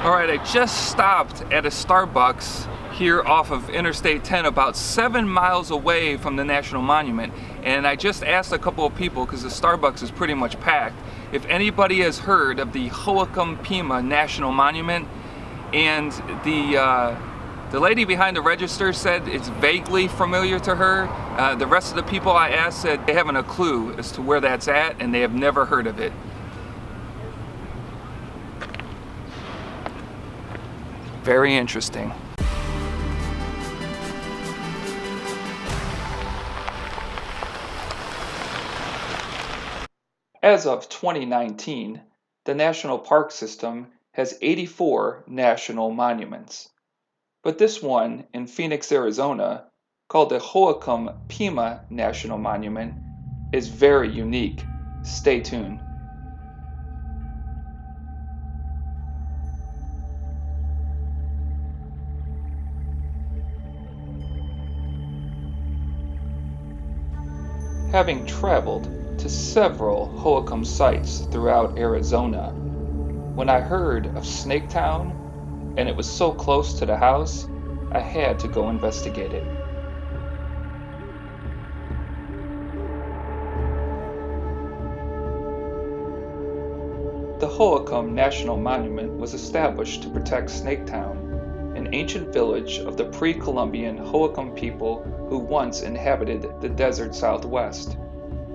Alright, I just stopped at a Starbucks here off of Interstate 10, about 7 miles away from the National Monument, and I just asked a couple of people, because the Starbucks is pretty much packed, if anybody has heard of the Hohokam Pima National Monument. And the lady behind the register said it's vaguely familiar to her. The rest of the people I asked said they haven't a clue as to where that's at, and they have never heard of it. Very interesting. As of 2019, the National Park System has 84 national monuments. But this one in Phoenix, Arizona, called the Hohokam Pima National Monument, is very unique. Stay tuned. Having traveled to several Hohokam sites throughout Arizona, when I heard of Snaketown and it was so close to the house, I had to go investigate it. The Hohokam National Monument was established to protect Snaketown, an ancient village of the pre-Columbian Hohokam people who once inhabited the desert Southwest.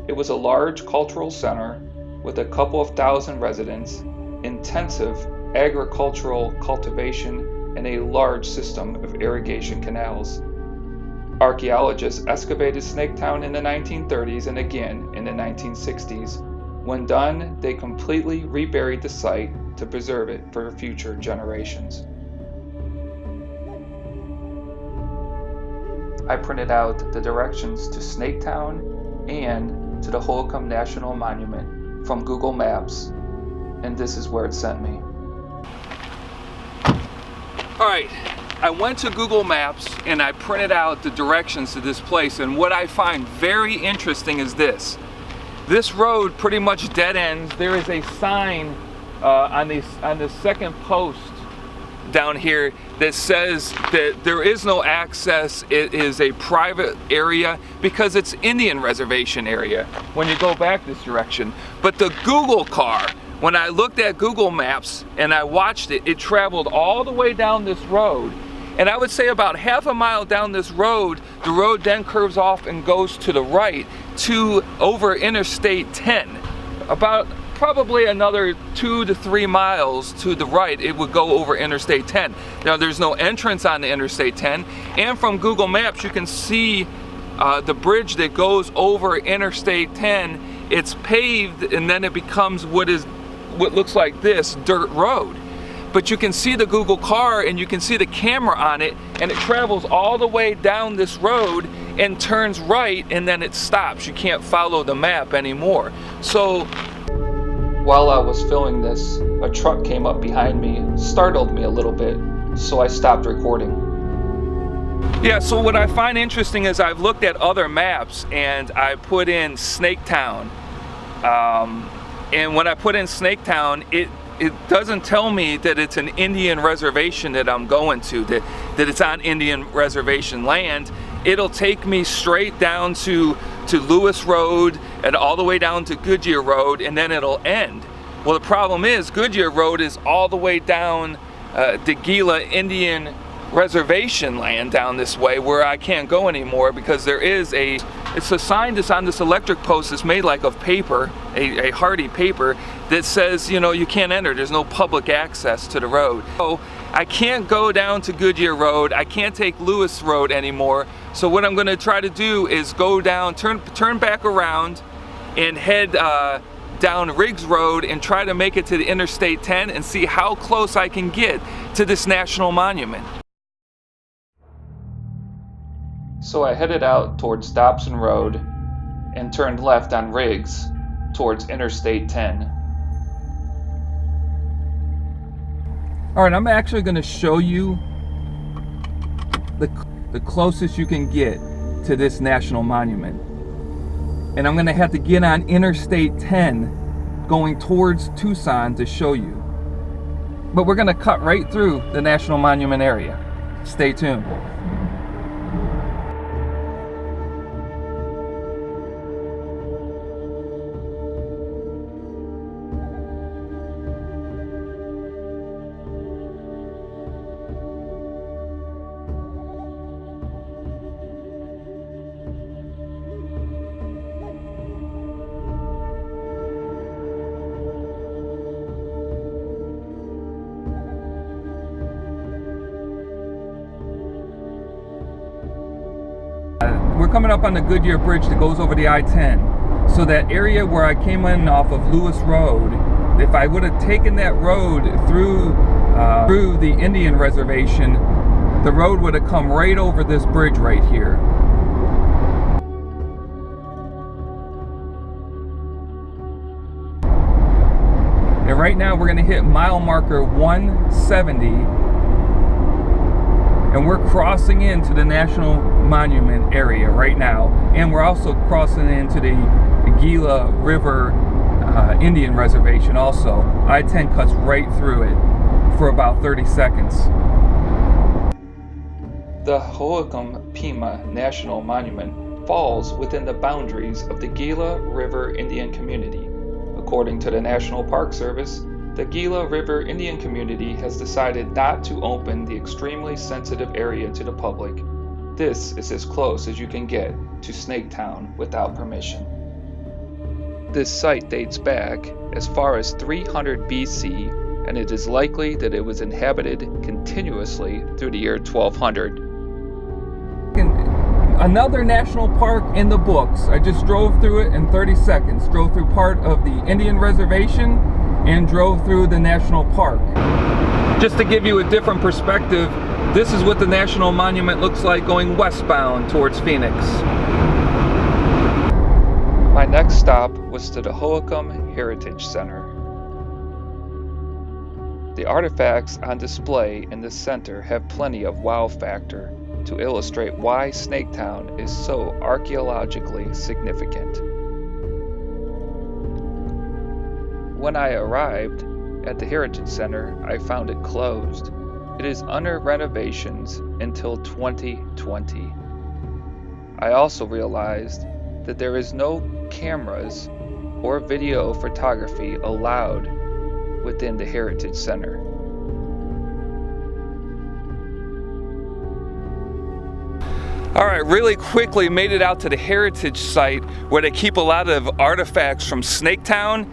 It was a large cultural center with a couple of thousand residents, intensive agricultural cultivation, and a large system of irrigation canals. Archaeologists excavated Snaketown in the 1930s and again in the 1960s. When done, they completely reburied the site to preserve it for future generations. I printed out the directions to Snaketown and to the Hohokam National Monument from Google Maps, and this is where it sent me. Alright, I went to Google Maps and I printed out the directions to this place, and what I find very interesting is this. This road pretty much dead ends. There is a sign on the second post down here that says that there is no access. It is a private area because it's Indian reservation area when you go back this direction. But the Google car, when I looked at Google Maps and I watched it, it traveled all the way down this road. And I would say about half a mile down this road, the road then curves off and goes to the right to over Interstate 10. About probably another 2 to 3 miles to the right, it would go over Interstate 10. Now there's no entrance on the Interstate 10, and from Google Maps you can see the bridge that goes over Interstate 10. It's paved, and then it becomes what looks like this dirt road. But you can see the Google car and you can see the camera on it, and it travels all the way down this road and turns right, and then it stops. You can't follow the map anymore. So while I was filming this, a truck came up behind me, startled me a little bit, so I stopped recording. Yeah, so what I find interesting is I've looked at other maps and I put in Snaketown. And when I put in Snaketown, it doesn't tell me that it's an Indian reservation that I'm going to, that it's on Indian reservation land. It'll take me straight down to Lewis Road and all the way down to Goodyear Road, and then it'll end. Well, the problem is Goodyear Road is all the way down the Gila Indian reservation land down this way, where I can't go anymore because there is it's a sign that's on this electric post that's made like of paper, a hardy paper, that says, you know, you can't enter. There's no public access to the road. So I can't go down to Goodyear Road. I can't take Lewis Road anymore. So what I'm going to try to do is go down, turn back around, and head down Riggs Road and try to make it to the Interstate 10 and see how close I can get to this national monument. So I headed out towards Dobson Road and turned left on Riggs towards Interstate 10. Alright, I'm actually going to show you the closest you can get to this national monument. And I'm going to have to get on Interstate 10 going towards Tucson to show you. But we're gonna cut right through the National Monument area. Stay tuned. We're coming up on the Goodyear Bridge that goes over the I-10. So that area where I came in off of Lewis Road, if I would have taken that road through the Indian reservation, the road would have come right over this bridge right here. And right now we're going to hit mile marker 170. And we're crossing into the National Monument area right now. And we're also crossing into the Gila River Indian reservation also. I-10 cuts right through it for about 30 seconds. The Hohokam Pima National Monument falls within the boundaries of the Gila River Indian community. According to the National Park Service, the Gila River Indian community has decided not to open the extremely sensitive area to the public. This is as close as you can get to Snaketown without permission. This site dates back as far as 300 BC, and it is likely that it was inhabited continuously through the year 1200. Another national park in the books. I just drove through it in 30 seconds. Drove through part of the Indian reservation and drove through the national park. Just to give you a different perspective, this is what the National Monument looks like going westbound towards Phoenix. My next stop was to the Hohokam Heritage Center. The artifacts on display in the center have plenty of wow factor to illustrate why Snaketown is so archaeologically significant. When I arrived at the Heritage Center, I found it closed. It is under renovations until 2020. I also realized that there is no cameras or video photography allowed within the Heritage Center. Alright, really quickly made it out to the Heritage site where they keep a lot of artifacts from Snaketown,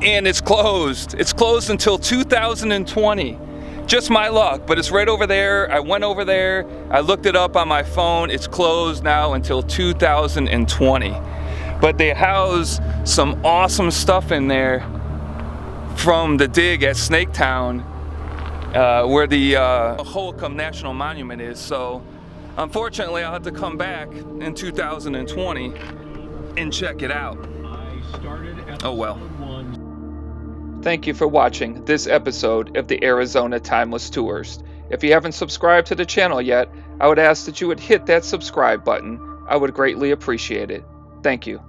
and it's closed. It's closed until 2020. Just my luck, but it's right over there. I went over there, I looked it up on my phone. It's closed now until 2020. But they house some awesome stuff in there from the dig at Snaketown, where the Hohokam National Monument is. So unfortunately, I'll have to come back in 2020 and check it out. Oh well. Thank you for watching this episode of the Arizona Timeless Tourist. If you haven't subscribed to the channel yet, I would ask that you would hit that subscribe button. I would greatly appreciate it. Thank you.